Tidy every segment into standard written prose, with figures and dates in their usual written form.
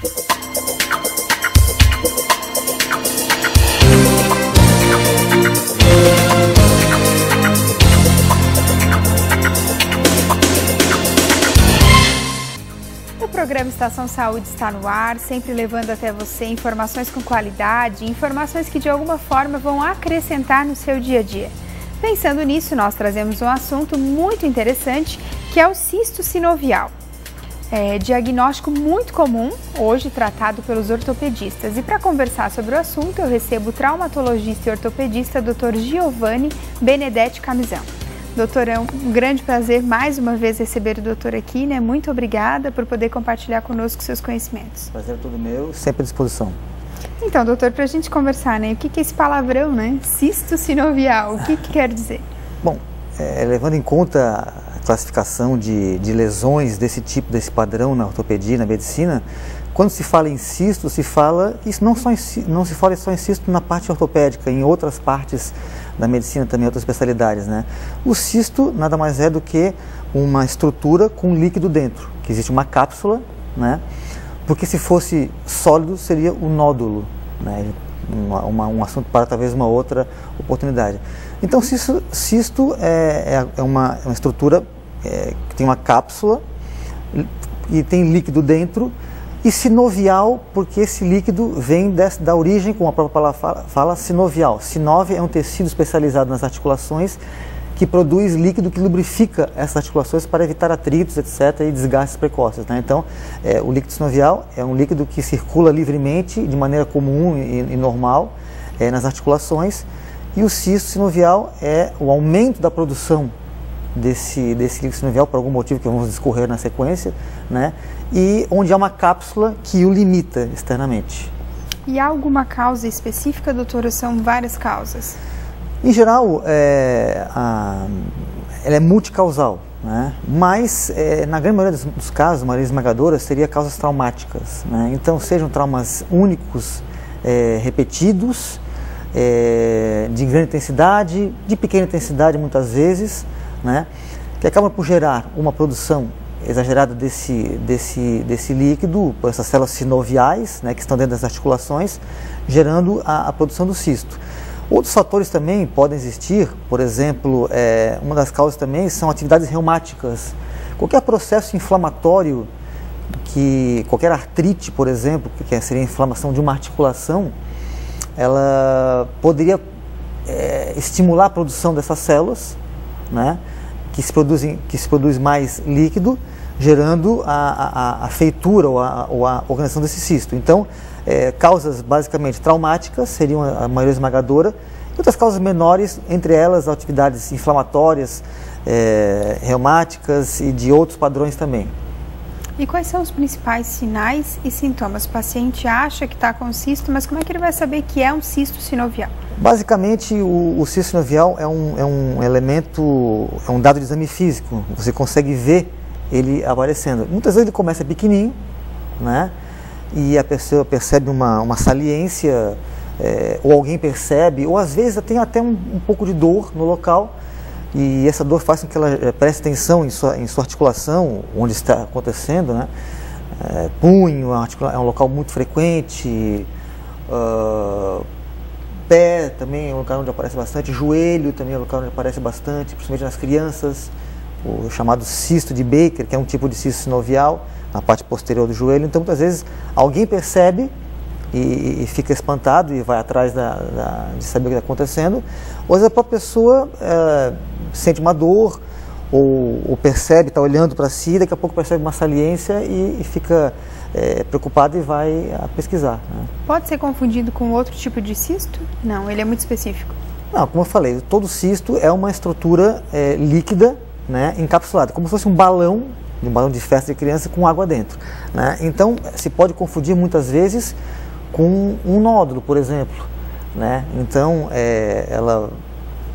O programa Estação Saúde está no ar, sempre levando até você informações com qualidade, informações que de alguma forma vão acrescentar no seu dia a dia. Pensando nisso, nós trazemos um assunto muito interessante, que é o cisto sinovial. É diagnóstico muito comum, hoje tratado pelos ortopedistas. E para conversar sobre o assunto, eu recebo o traumatologista e ortopedista Dr. Giovanni Benedetti Camisão. Doutor, é um grande prazer mais uma vez receber o doutor aqui, né? Muito obrigada por poder compartilhar conosco seus conhecimentos. Prazer é todo meu, sempre à disposição. Então, doutor, para a gente conversar, né? O que é esse palavrão, né? Cisto sinovial, o que quer dizer? Bom, levando em conta a classificação de lesões desse tipo, desse padrão na ortopedia, na medicina, quando se fala em cisto, se fala, isso não se fala só em cisto na parte ortopédica, em outras partes da medicina também, outras especialidades, né? O cisto nada mais é do que uma estrutura com líquido dentro, que existe uma cápsula, né? Porque se fosse sólido seria o nódulo, né? Um assunto para talvez uma outra oportunidade. Então, cisto é uma estrutura que tem uma cápsula e tem líquido dentro, e sinovial, porque esse líquido vem da origem, como a própria palavra fala, sinovial. Sinovia é um tecido especializado nas articulações que produz líquido que lubrifica essas articulações para evitar atritos, etc., e desgastes precoces, né? Então, o líquido sinovial é um líquido que circula livremente, de maneira comum e normal, nas articulações, e o cisto sinovial é o aumento da produção desse líquido sinovial, por algum motivo que vamos discorrer na sequência, né? E onde há uma cápsula que o limita externamente. E há alguma causa específica, doutor, ou são várias causas? Em geral, ela é multicausal, né? Mas na grande maioria dos casos, a maioria esmagadora, seria causas traumáticas, né? Então, sejam traumas únicos, repetidos, de grande intensidade, de pequena intensidade muitas vezes, né? Que acabam por gerar uma produção exagerada desse líquido, por essas células sinoviais, né, que estão dentro das articulações, gerando a produção do cisto. Outros fatores também podem existir, por exemplo, uma das causas também são atividades reumáticas. Qualquer processo inflamatório, qualquer artrite, por exemplo, que seria a inflamação de uma articulação, ela poderia estimular a produção dessas células, né, que se produz mais líquido, gerando a feitura ou a organização desse cisto. Então, causas basicamente traumáticas seriam a maioria esmagadora, e outras causas menores, entre elas atividades inflamatórias, reumáticas e de outros padrões também. E quais são os principais sinais e sintomas? O paciente acha que está com cisto, mas como é que ele vai saber que é um cisto sinovial? Basicamente, o cisto sinovial é um elemento, é um dado de exame físico. Você consegue ver ele aparecendo. Muitas vezes ele começa pequenininho, né? E a pessoa percebe uma saliência, ou alguém percebe, ou às vezes tem até um pouco de dor no local, e essa dor faz com que ela preste atenção em sua articulação, onde está acontecendo, né? Punho é um local muito frequente, pé também é um local onde aparece bastante, joelho também é um local onde aparece bastante, principalmente nas crianças, o chamado cisto de Baker, que é um tipo de cisto sinovial, na parte posterior do joelho. Então, muitas vezes, alguém percebe e fica espantado e vai atrás de saber o que está acontecendo, ou às vezes a própria pessoa sente uma dor, ou percebe, está olhando para si, daqui a pouco percebe uma saliência e fica preocupado e vai pesquisar, né? Pode ser confundido com outro tipo de cisto? Não, ele é muito específico. Não, como eu falei, todo cisto é uma estrutura líquida, né, encapsulada, como se fosse um balão de festa de criança com água dentro, né? Então, se pode confundir muitas vezes com um nódulo, por exemplo, né? Então, ela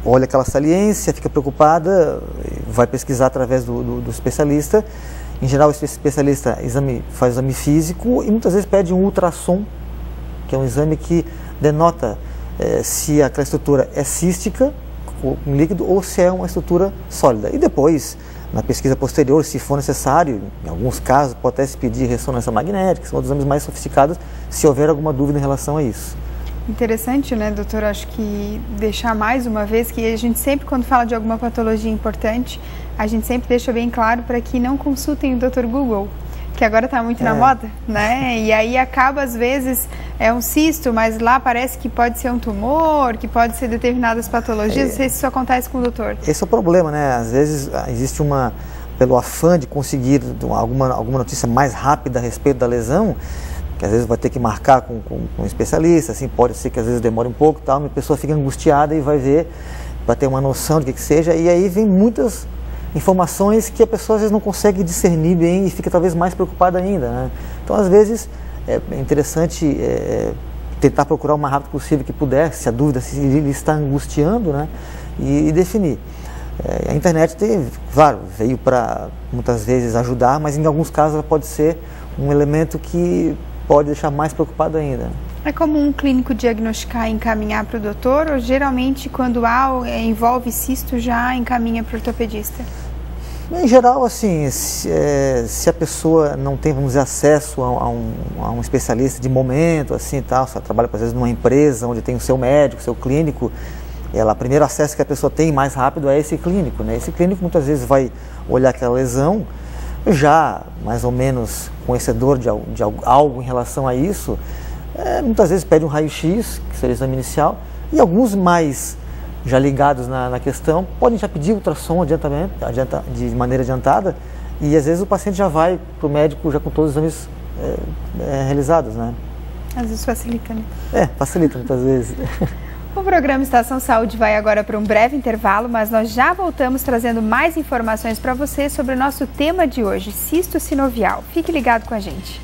olha aquela saliência, fica preocupada, vai pesquisar através do especialista. Em geral, esse especialista faz exame físico e muitas vezes pede um ultrassom, que é um exame que denota se aquela estrutura é cística, com líquido, ou se é uma estrutura sólida. E depois na pesquisa posterior, se for necessário, em alguns casos, pode até se pedir ressonância magnética, que são outros exames mais sofisticados, se houver alguma dúvida em relação a isso. Interessante, né, doutor? Acho que deixar mais uma vez que a gente sempre, quando fala de alguma patologia importante, a gente sempre deixa bem claro para que não consultem o Dr. Google, que agora está muito na moda, né? E aí acaba, às vezes, é um cisto, mas lá parece que pode ser um tumor, que pode ser determinadas patologias. Não sei se isso acontece com o doutor. Esse é o problema, né? Às vezes existe pelo afã de conseguir alguma notícia mais rápida a respeito da lesão, que às vezes vai ter que marcar com um especialista, assim, pode ser que às vezes demore um pouco, tal, a pessoa fica angustiada e vai ver, vai ter uma noção do que seja, e aí vem muitas informações que a pessoa às vezes não consegue discernir bem e fica talvez mais preocupada ainda, né? Então, às vezes, é interessante tentar procurar o mais rápido possível que puder, se a dúvida se ele está angustiando, né? E definir. A internet claro, veio para muitas vezes ajudar, mas em alguns casos ela pode ser um elemento que pode deixar mais preocupado ainda. É comum um clínico diagnosticar e encaminhar para o doutor, ou geralmente quando envolve cisto já encaminha para o ortopedista? Em geral, assim, se a pessoa não tem, vamos dizer, acesso a um especialista de momento, assim, tal, se ela trabalha, às vezes, numa empresa onde tem o seu médico, o seu clínico, o primeiro acesso que a pessoa tem mais rápido é esse clínico, né? Esse clínico muitas vezes vai olhar aquela lesão, já mais ou menos conhecedor de algo em relação a isso, muitas vezes pede um raio-x, que seria o exame inicial, e alguns mais já ligados na questão, podem já pedir ultrassom de maneira adiantada, e às vezes o paciente já vai para o médico já com todos os exames realizados, né? Às vezes facilita, né? Facilita muitas vezes. O programa Estação Saúde vai agora para um breve intervalo, mas nós já voltamos trazendo mais informações para você sobre o nosso tema de hoje, cisto sinovial. Fique ligado com a gente.